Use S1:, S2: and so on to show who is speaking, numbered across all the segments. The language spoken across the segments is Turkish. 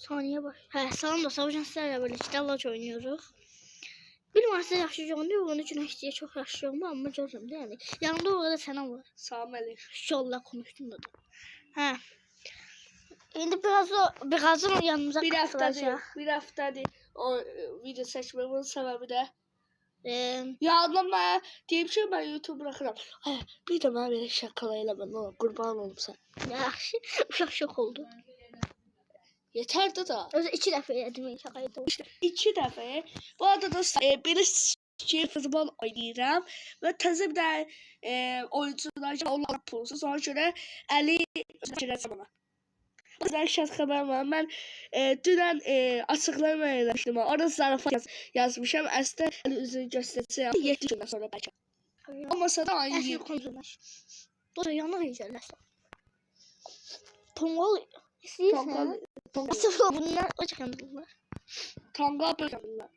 S1: Saniye baş. Salam da savcın sizlerle birlikte Allaç oynuyoruz. Bilmem size yaxşı oynuyor. Onun için hiç çok yaxşı olma ama görürüm değil mi? Yanımda orada Sənan var.
S2: Salam aleyküm.
S1: İnşallah konuştum da. Ha. Şimdi birazdan yanımıza katılacak.
S2: Bir haftadır o video seçmemin sebebi de
S1: Ee,
S2: deyip ki ben YouTube bırakıram. Ay, bir de ben böyle şakalayla ben ona kurban olum sen.
S1: Yaxşı. Uşaq şok oldu.
S2: Yeterdi da.
S1: Özü 2 dəfə yedim şakayı da.
S2: İşte 2 dəfə. Bu arada dostlar bir futbol oynayıram ve təzə bir də oyuncular onlar pulsuz. Ona görə 50 girəcəm ona. Sizler şart xəbər var. Mən dünən açıqlama eləmişdim. Orada zarafat yazmışam. Əslində 50 üzünü göstərəcəm. 7 gündən sonra bəlkə. Olmasa da aynı
S1: Əsl konuşulmuş. Dolayı yanına geçerlerse. Tongal istəyirsən? Tongal bunlar açıq yandılar.
S2: Tongal böyle bunlar.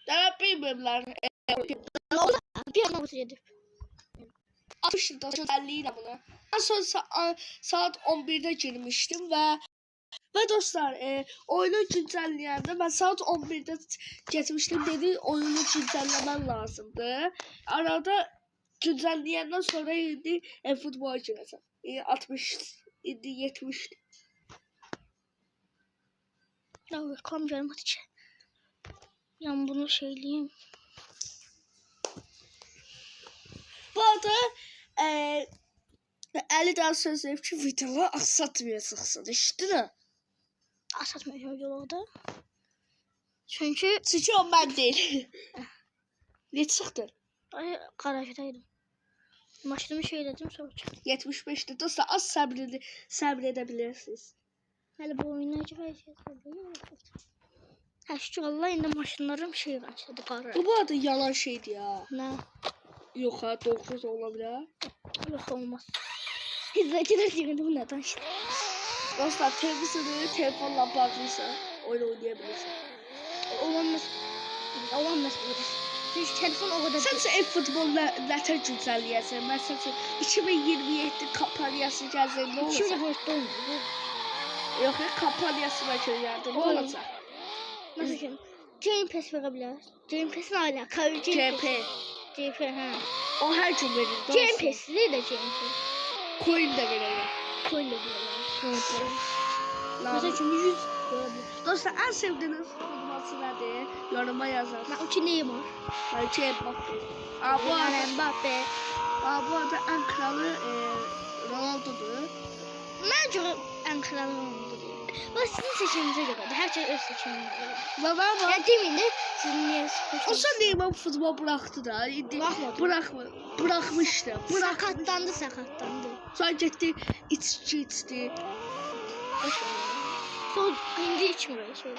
S2: Daha bilmirlər.
S1: Bir yana oturuyorduk.
S2: 60 50 ile bunu. En son saat 11'de girmiştim ve dostlar oyunu güncelleyende ben saat 11'de geçmiştim dedi oyunu güncellemen lazımdı. Arada güncelleyenden sonra indi futbol gireceğim. 60 indi 70.
S1: Ya reklam canım hadi çek. Yani bunu söyleyeyim.
S2: Bu arada Ali daha söz verip ki videoları aksatmayacaksın. İşte ne?
S1: Asatmayacağım yolda. Çünkü
S2: o ben değil. Ne çıktı?
S1: ay garajtaydım. Maçımı şeyledim sonra çıktım.
S2: 75'te dostlar az sabredebilirsiniz.
S1: Hele bu oyuna acaba şey yapayım. Ha şu Allah indi maşınlarım şey başladı garaj.
S2: Bu arada yalan şeydi ya.
S1: Ne?
S2: Yok ha doğru da olabilir.
S1: Yok olmaz. İzleyiciler şimdi bu neden işte.
S2: Dostlar telefonla bağlıysa oyun oynayabilirsin.
S1: Olamaz. Olamaz burada. Çünkü telefon o kadar...
S2: Sen futbolda nətər güncəlləyəsən? Məsələn 2027 kampaniyası gəlsə nə olacaq?
S1: 2024 olmuyor.
S2: Yox, kampaniyası bəlkə gəldi. Nə olacaq?
S1: Mesela Game Pass verebilir. Game Pass'in hala.
S2: GP.
S1: GP ha.
S2: O hər gün verir.
S1: Game Pass'i de Game Pass.
S2: Coin də verir.
S1: Coin de verir. Mesela şimdi 100 verebilir.
S2: Dostlar ən sevdiyiniz futbolçu nədir? Yoruma yazın.
S1: Ben o neyim var?
S2: Bəlkə Mbappe.
S1: Yani Mbappe.
S2: Bu arada ən kralı Ronaldo'dur.
S1: Bence en kralı oldu diye. Bu sizin seçiminize göre. Her şey öz seçiminize göre.
S2: Baba
S1: Ya demin de sizin niye
S2: o sen Neymar futbol bıraktı da. Bırakmıştı.
S1: Sakatlandı.
S2: Sonra gitti içti.
S1: Son indi içmiyor şey.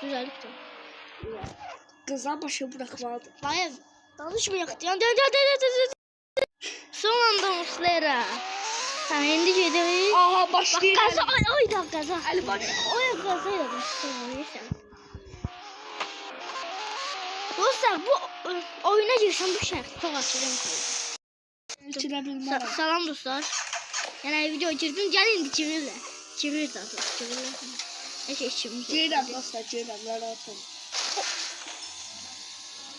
S1: Düzeldik de.
S2: Kızlar başı bırakmadı.
S1: Hayır. Danışmayak. Son anda Muslera. Sen indi gidelim.
S2: Aha başlıyor.
S1: Bak gaza ay da gaza.
S2: Ali bak.
S1: Oy gazayla başlıyor. Dostlar bu oyuna girsem bu şarkı çok açacağım.
S2: İçine bilmem.
S1: Salam dostlar. Yani video girdim gelin çevirle. Çevir zaten. Çevirle. Neyse içimiz.
S2: Ceylan dostlar Ceylan.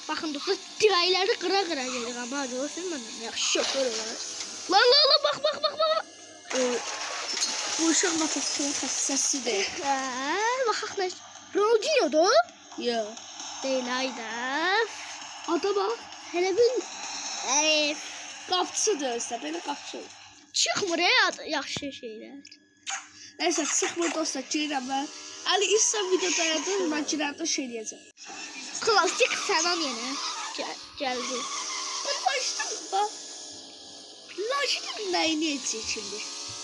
S1: Bakın dostlar dirayları kıra gelir ama görsün bana. Yaxşı şoför olar. Lan bak.
S2: Bu uşaq motosiklet xəstəsidir.
S1: Baxaq nə? Ronaldinho'dur?
S2: Yox.
S1: Deyil ayda.
S2: Ada bax.
S1: Hələ bil.
S2: Qapçıdır özdə. Belə qapçı.
S1: Çıxmır yaxşı şeylər.
S2: Neyse çıxmır dostlar Ceylan və Ali İsa video dayadım. Ben Ceylan'da şey diyeceğim.
S1: Klasik Sənan yenə gəldi.
S2: Ben başladım bak. Lajinin nəyini edəcək şimdi?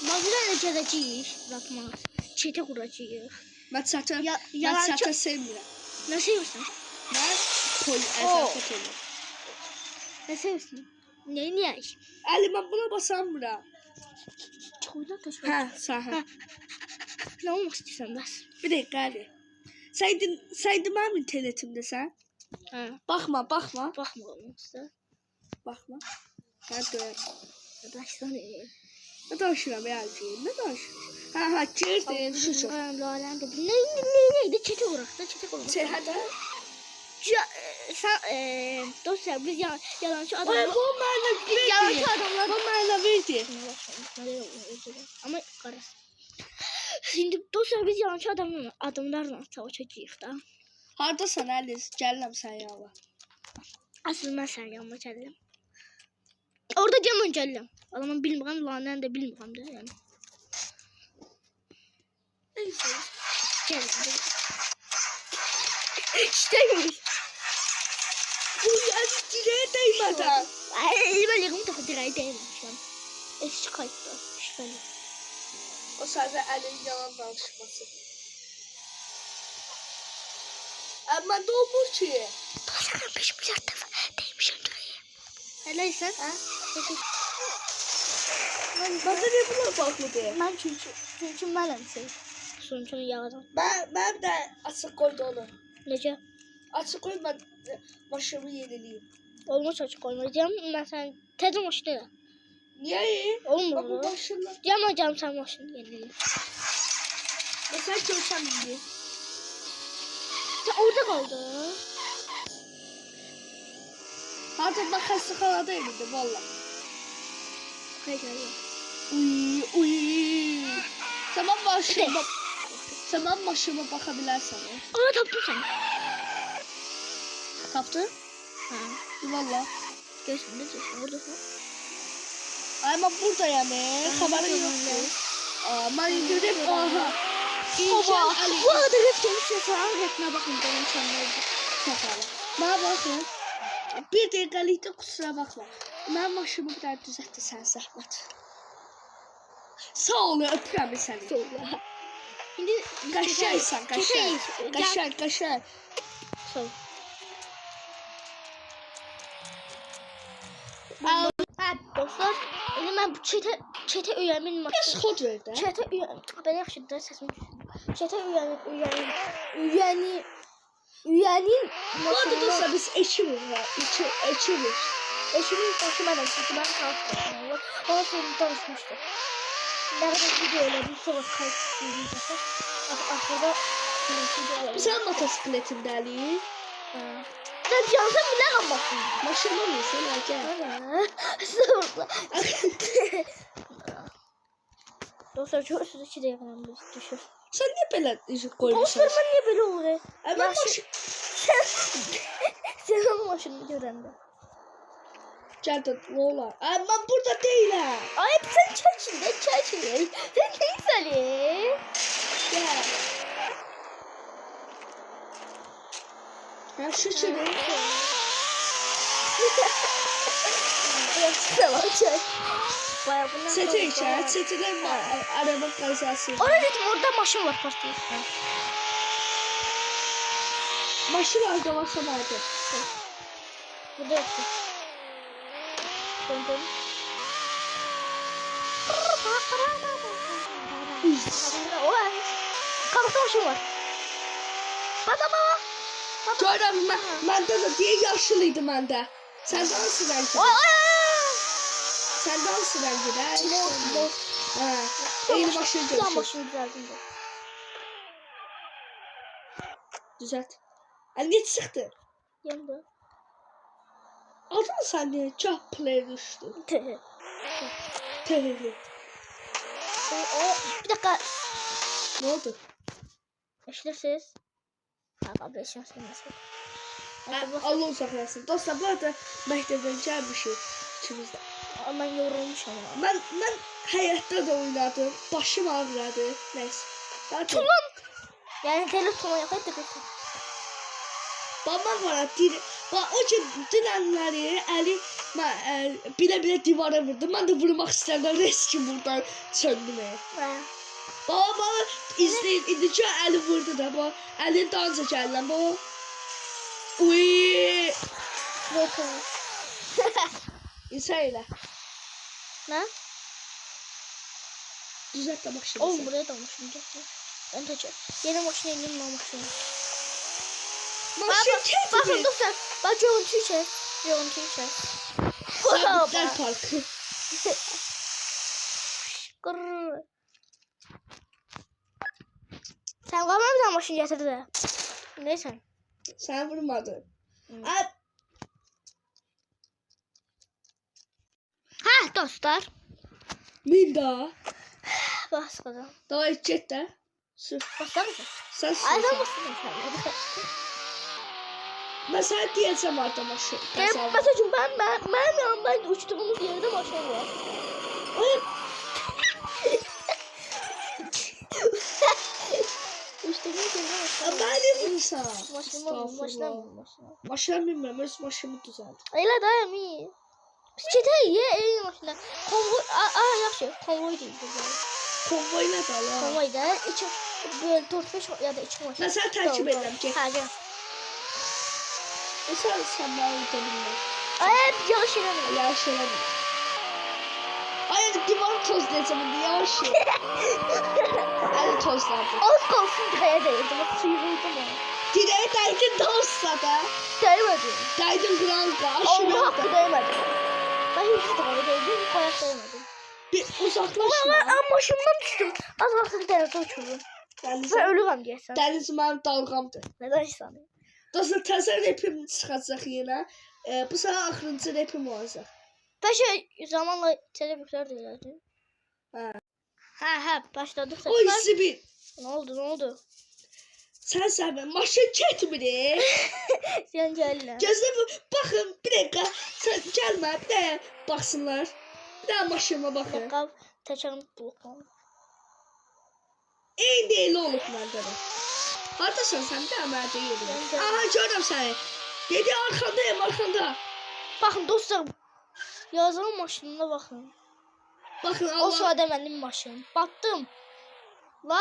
S1: Bazılarla gələcəyik. Zatmaq. Çetə quracağıq.
S2: Ben çatı sevmirəm.
S1: Nə sevirsən?
S2: Ben əzafət olur.
S1: Nə sevirsən? Neyini
S2: Ali ben buna basamıram.
S1: Çoğuna kaç.
S2: Hə, sahə.
S1: Ne olmak istiyorsan bəs?
S2: Bir dəqiqə Ali. Saydı mənim internetimdə sən?
S1: Hə.
S2: Baxma.
S1: Baxma olmazsa.
S2: Hə, döyər.
S1: Başdan
S2: Ne danışıram ya Ali? Ne danışıram? Ha girdi. Şu.
S1: Lalen dedi. Neydi? Çete uğraktı. Çete uğraktı.
S2: Sen hadi.
S1: Sen dostlar biz yalancı
S2: Ay
S1: adamlar.
S2: bu mənə verdi.
S1: Yalancı adamlar.
S2: Bu mənə verdi.
S1: Ama karısı. Şimdi dostlar biz yalancı adamlarla savaşacağız da.
S2: Hardasan Əliz? Gəlirəm sən yanına.
S1: Asıl ben sen yanıma geldim. Orada Cem'in geldim. Adamın bilmem lanen de bilmem de yani. Geldim. İşteymiş.
S2: Bu yani direğe değmeden.
S1: Ay ben yakın takı direği değilim şu an. Eski kayıtta. Şüpheli.
S2: O sadece Əli'nin yalan danışması. Ama doğmuş ki.
S1: Dostlarım 5 milyar defa değmişim direği. Helal ha?
S2: Bana ne buna bakmadı?
S1: Ben çünkü ben şey. Sonuçunu yağdım.
S2: Ben de açık koydu onu.
S1: Nece?
S2: Açık koy ben başımı yenileyim.
S1: Olmuş açık olmayacağım. Ben sen tezim hoştu.
S2: Niye?
S1: Olmuyor.
S2: Bak bu başımla.
S1: Yapmayacağım sen hoşunu yenileyim.
S2: Mesela görsem iyi.
S1: Sen orada kaldı.
S2: Hatta bak hastalığa evinde valla.
S1: Hayır hayır.
S2: Uy. Tamam başıma. Tamam başıma bakabilirsen.
S1: Aa taptım sen.
S2: Kaptı?
S1: Ha.
S2: Valla.
S1: Göğsümde diyorsun oradasın.
S2: Ama burada yani. Haberin yok. Ben görüp aha.
S1: Baba. Bu arada rap demişler sana rapine bakın benim sanırım.
S2: Şakalı. Bana bakın. Bir dakikalıkta kusura bakma. Ben başımı bir daha düzeltti sen zahmet. Sağ ol öpürəm səni.
S1: Soğuk. Şimdi
S2: Qaşaysan, qaşay.
S1: Sağ ol. Dostlar, şimdi ben bu çete üyemin
S2: Biraz xod ver də.
S1: Çete üyemin, ben yaxşı da sesimi düşürdüm. Çete üyenin
S2: Bu arada dostlar biz eşimiz var. Eşimiz.
S1: eşimin taşımadan çünkü ben kalktım. Ondan sonra tanışmıştık. Nerede videoyla bir soru kayıtsızlığı Ahırda video
S2: Biz sen motosikletindəlik.
S1: Sen yansın bile kalmasın.
S2: Maşınla mısın?
S1: Dostlar çok üstü içi de yakalandı. Düşür.
S2: Sen niye böyle yüzük koymuşsun?
S1: Dostlar ben niye böyle oluyor?
S2: Ben maşın...
S1: Sen onun maşını görende.
S2: Geldim ne olar? Ben burada değilim.
S1: Ay sen çay içinde. Sen ne güzeli.
S2: Gel. Ben şu çürü. Sete işaret. Seteden araba kazası.
S1: Orada dedim orada maşın var partiye.
S2: Maşın orada varsa vardı.
S1: Burada yoktu. Dön. Kabukta maşın var. Baba.
S2: Görəm məndə də deyə yaşlıydı məndə. Sən hansı rəngdə? Sən hansı rəngdə? Hə. Eyni başını
S1: Plan
S2: görürsən.
S1: başını düzeldim.
S2: Düzelt. Niyə çıxdı?
S1: Yandı.
S2: Adın sən niyə cah play düşdü? Təhəli.
S1: Bir dakika.
S2: Nə oldu?
S1: Eşitsiz. Abi eşitsiz.
S2: Allah uzaqlasın. Dostlar bu arada məktəbdən gəlmişik ikimiz də.
S1: Ama ben yorulmuşum ama.
S2: Mən həyətdə də oynadım. Başım ağrıdı. Nəysə.
S1: Tamam. Yani telefona yapayım da götür.
S2: Babam bana o gün dünənləri Əli bilə divara vurdu. Mən də vurmaq istədim. Reskim buradan söndüm. Baba bana izleyin. İndiki Əli vurdu da bu. Əlin danca gəldim bu. Uy.
S1: Bakın.
S2: İnsan elə.
S1: Ne?
S2: Düzelt de başını.
S1: Oğlum buraya dalmışım. Ben de yeni maşına indim ben maşına. Bakın dostlar. Bak görüntüyü çek.
S2: Sabitler Parkı.
S1: Gırrrr. maşın getirdi de. Neyse.
S2: Sen vurmadın.
S1: Ha dostlar.
S2: Min daha.
S1: Bas kadar.
S2: Daha içecek de. Sür.
S1: Basar mısın?
S2: Sen sür.
S1: Ay ben basın sen.
S2: Ben sana diyeceğim artık maşın.
S1: Mesela ben yanımdan uçtuğumuz yerde maşın var. Uçtuğumuz yerde maşın var.
S2: Ben ne vurursan?
S1: Maşına.
S2: Maşına bilmem. Öz maşımı düzelt.
S1: Elə daim iyi. Çetə ye eyni maşına. Konvoy yaxşı. Konvoy deyil bu.
S2: Konvoyla da la.
S1: Konvoy da iki böyle 4-5 ya da 2 maşın.
S2: Ben sana takip edeceğim. Gel.
S1: Ha gel.
S2: Sen bana utanırlar.
S1: Ay yavaş eləmə.
S2: Yavaş eləmir. Ay divar tozlayacağım. Yavaş ye. Hadi tozladı.
S1: Az qalsın direğe değirdi. Bak sıyırıldı mı?
S2: Direğe değdin tozla da.
S1: Değmedi.
S2: Değdin kral aşırı.
S1: Allah hakkı değmedi. Ben hiç direğe değdim. Ayak değmedim.
S2: Bir uzaklaşma.
S1: Ben maşımdan düştüm. Az vaxtın denize uçurdum. Ben ölürüm deyəsən.
S2: Dəniz mənim dalğamdır.
S1: Neden sanırım?
S2: Dostlar təzə repim çıxacaq yenə. Bu sənə axırıncı repim olacaq.
S1: Bəlkə zamanla televizor da elədi. Hə, başladıq.
S2: Oy Zibil.
S1: Ne oldu?
S2: Sən maşın getmirik.
S1: Sən gəllə.
S2: Gözlə baxın bir dəqiqə. Sən gəlmə bir də baxsınlar. Bir də maşınıma baxın.
S1: Bakalım təçərim bulqam.
S2: Eyni elə olub məndə də. Hardasan sən də məndə yedim. Aha görürəm səni. Dedi arxandayım, arkanda.
S1: Baxın dostlar. Yazılan maşınına baxın.
S2: Baxın
S1: O
S2: Allah.
S1: sırada mənim maşınım. Batdım. La.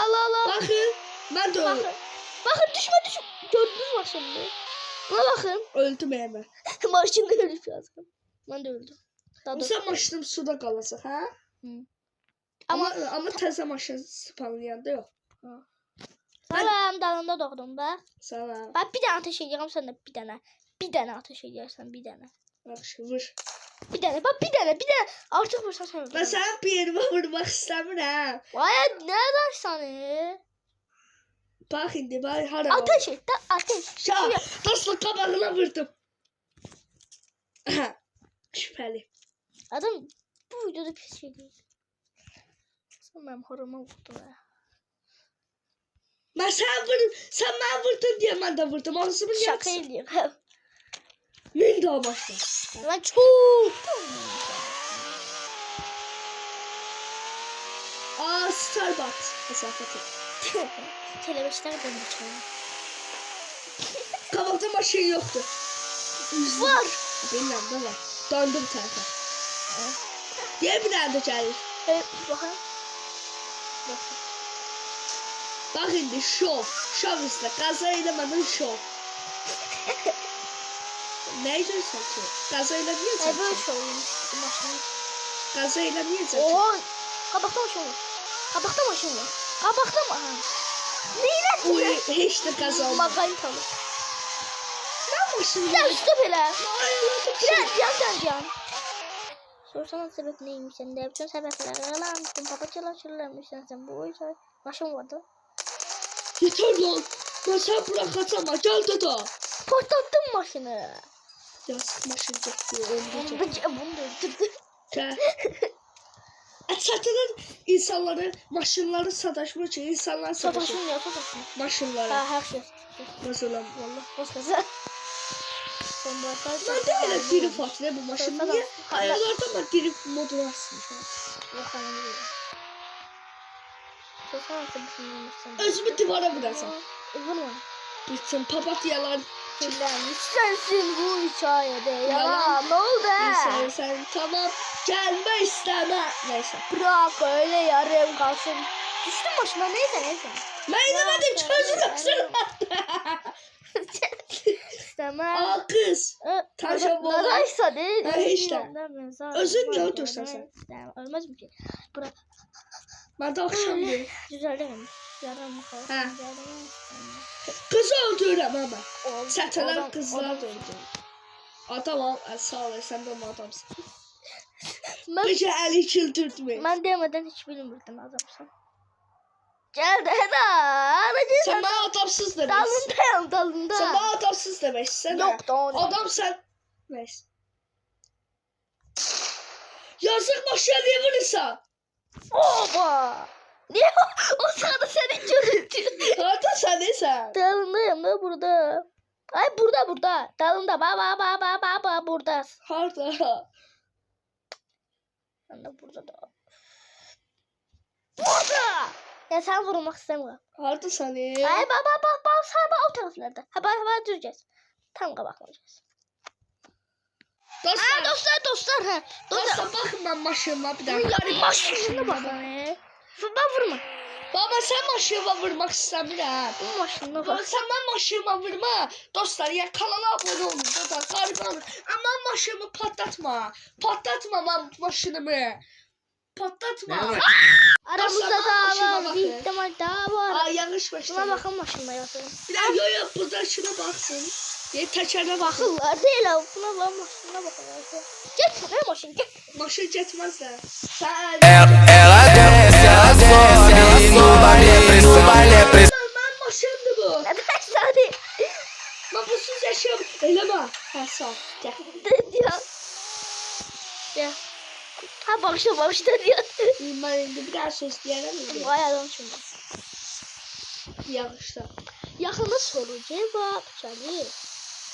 S2: Baxın. Mən də öldüm.
S1: Baxın düşmə. Gördünüz maşınını. Buna baxın.
S2: Öldüm mən.
S1: Maşını ölüb yazdım. Mən də öldüm.
S2: Sən maşınım suda qalacaq, hə? Amma təzə maşın spawnlayanda yox.
S1: Salam, dalında doğdum bax.
S2: Salam.
S1: Bax bir dənə ateş edirəm, sən də bir dənə. Bir dənə ateş edirsən, bir dənə.
S2: Yaxşı, vur.
S1: Bir dənə, bax bir dənə. Artıq vursan sən öldürürəm.
S2: Mən sənin bir yerimə vurmaq istəmirəm.
S1: Vay, nə danışsan?
S2: Bax indi, bax hara var.
S1: Ateş et də, ateş.
S2: Dostlar qabağına vurdum. Şübhəli.
S1: Adam bu videoda pis şey deyil. Sən mənim horuma vurdun ha.
S2: Mən sən vurdum, sən mən vurdun deyə mən də vurdum. Ağzımın
S1: Şaka
S2: yarısı.
S1: eləyir.
S2: Min daha başla.
S1: Mən çok.
S2: Starbucks məsafəti.
S1: Telebeşler dönmüşler.
S2: Qabaqda maşın yoxdur.
S1: Var.
S2: Bilməm də var. Döndü bir tərəfə. Diğer bir dənə də gəlir.
S1: Baxın.
S2: Bax indi şov. Şov istə. Qaza eləmədən şov. Nə edirsən ki? Qaza eləməyəcəksən.
S1: Böyle şey olmuş maşın.
S2: Qaza eləməyəcəksən.
S1: Oha. Qabaqda maşın var. Qabaqda maşın var. Qabaqda mı? Neyle?
S2: Uy, heç də qaza olmaz.
S1: Magalitalı.
S2: Nə maşın?
S1: Ya üstü belə.
S2: Ayaladım.
S1: Can. Sorsana sebep neymiş sen de bütün sebepleri alanmışsın. Papaçalar çırlamışsın sen bu oysa. Maşın vardı.
S2: Yeter lan. Ben sen bırakacağım. Gel dada.
S1: Patlattım maşını.
S2: Yazık maşın gitti.
S1: Bunu da öldürdüm.
S2: Gel. Çatının insanları, maşınları sataşmıyor ki. İnsanlar sataşıyor.
S1: Sataşın ya sataşın.
S2: Maşınları.
S1: Ha her şey.
S2: Mesela valla.
S1: Başkası. Son
S2: Ben de öyle drift var ne bu maşın. Niye? Hayırlarda ama drift modu açmış.
S1: Yok anlamıyorum. Sorsana sebep
S2: Özümü divara vuracağım.
S1: Vurma.
S2: Bütün papatyalar.
S1: Kirlenmiş sensin bu hikayede.
S2: Yalan.
S1: Ne oldu he?
S2: Sen tamam. Gelme isteme. Neyse.
S1: Bırak öyle yarım kalsın. Düştüm başıma neyse.
S2: Ben demedim çözülürsün.
S1: İstemem.
S2: Aa kız. Taşa boğaz.
S1: Nadaysa değil.
S2: Ha, hiç de. Özün ne otursan sen?
S1: Ölmez mi ki? Bırak.
S2: Ben de akşam değil.
S1: Düzeltememiş. Yarım kalsın.
S2: Ha. Kızı öldürürüm ama. Çeteler kızlar da öldürür. Adam al. Sağ ol. Sen de adamsın. Gece eli çıldırtmayın.
S1: Ben demeden hiç bilmirdim adamsın. Gel de da.
S2: Sen bana adamsız demeksin.
S1: Dalında.
S2: Sen bana adamsız demeksin.
S1: Yok da onu.
S2: Adam sen. Neyse. Yazık başına niye vurursan?
S1: Oba. Niye o sırada senin görüntün?
S2: Hatta sen neysen?
S1: Dalındayım da burada. Ay burada. Dalında baba burada.
S2: Harda.
S1: Ben de burada da. Burada. Ya sen vurmak istemiyorum.
S2: Harda sen
S1: Ay baba sen o taraflarda. Ha duracağız. Tam kabaklayacağız. Dostlar ha.
S2: Dostlar bakın ben maşınıma bir dakika.
S1: Ya maşınına bakın. Ben vurma.
S2: Baba sen maşınıma vurmak istemiyorum.
S1: Bu maşınına
S2: Baba
S1: bak.
S2: sen ben maşınıma vurma. Dostlar ya kanala abone olun. Da galiba ama maşınımı patlatma. Patlatma ben maşınımı. Patlatma.
S1: Aramızda
S2: Dostlar,
S1: daha
S2: maşına
S1: var.
S2: bakın.
S1: Bir ihtimal daha var.
S2: Ay yanlış başladı.
S1: Buna bakın maşınına yazalım.
S2: Bir dakika yok burada şuna baksın. Bir tekerine bakın.
S1: Akıllar değil ha. Buna bak maşınına bakın. Git ne maşın git.
S2: Maşın getmezler. Sen
S3: Ela desce no baile
S2: ben maşındı bu.
S1: Neden hadi.
S2: Ben bu siz yaşıyorum. Eleme. Ha sağ ol. Gel.
S1: Diyor. Ya. Ha bağışla diyor.
S2: Ben indi bir daha söz diyemem.
S1: Vay adam şimdi.
S2: Yağışta.
S1: Yakında soru cevap canım.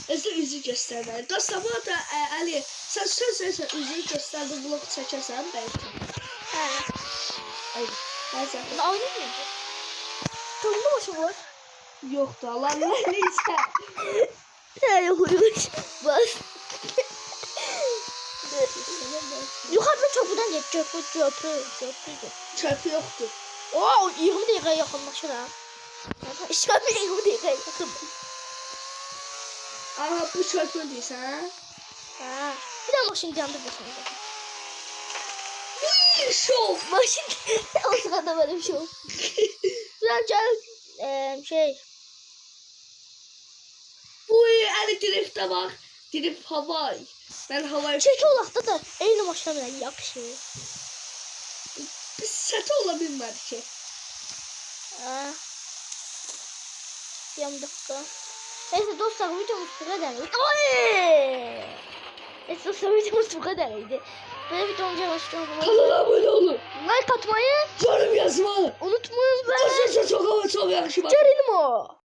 S2: Özü üzü göstermeli. Dostlar bu arada Ali sen söz versen üzü gösterdi vlog çekersen belki.
S1: Ha.
S2: Ay. Ben zaten.
S1: Ben oynayayım mı? Tanımda başı var.
S2: Yoktu Allah neyse.
S1: Yani huymuş. Bas. Yukarıda çöpüden geç. Çöpü.
S2: Çöpü yoktu.
S1: Oo 20 dakika yakınlaşır ha. İşte 20 dakika yakın.
S2: Aha bu çöpü değilse ha.
S1: Ha. Bir de maşın candı bu sırada.
S2: Şov.
S1: Maşın o sırada böyle bir şey oldu. Bence
S2: Uy Ali drifte bak. Drift havay. Ben havaya
S1: çeki olakta da eyni maşına bile yakışıyor.
S2: bir set olabilmedi ki.
S1: Ha. Yandık da. Neyse dostlar videomuz bu kadarıydı. Neyse dostlar videomuz bu kadarıydı. Böyle videomu canlı
S2: Kanala abone olun.
S1: like atmayı
S2: Yorum yazma.
S1: unutmayın ve
S2: Çok yakışıyor.
S1: Gerilmo.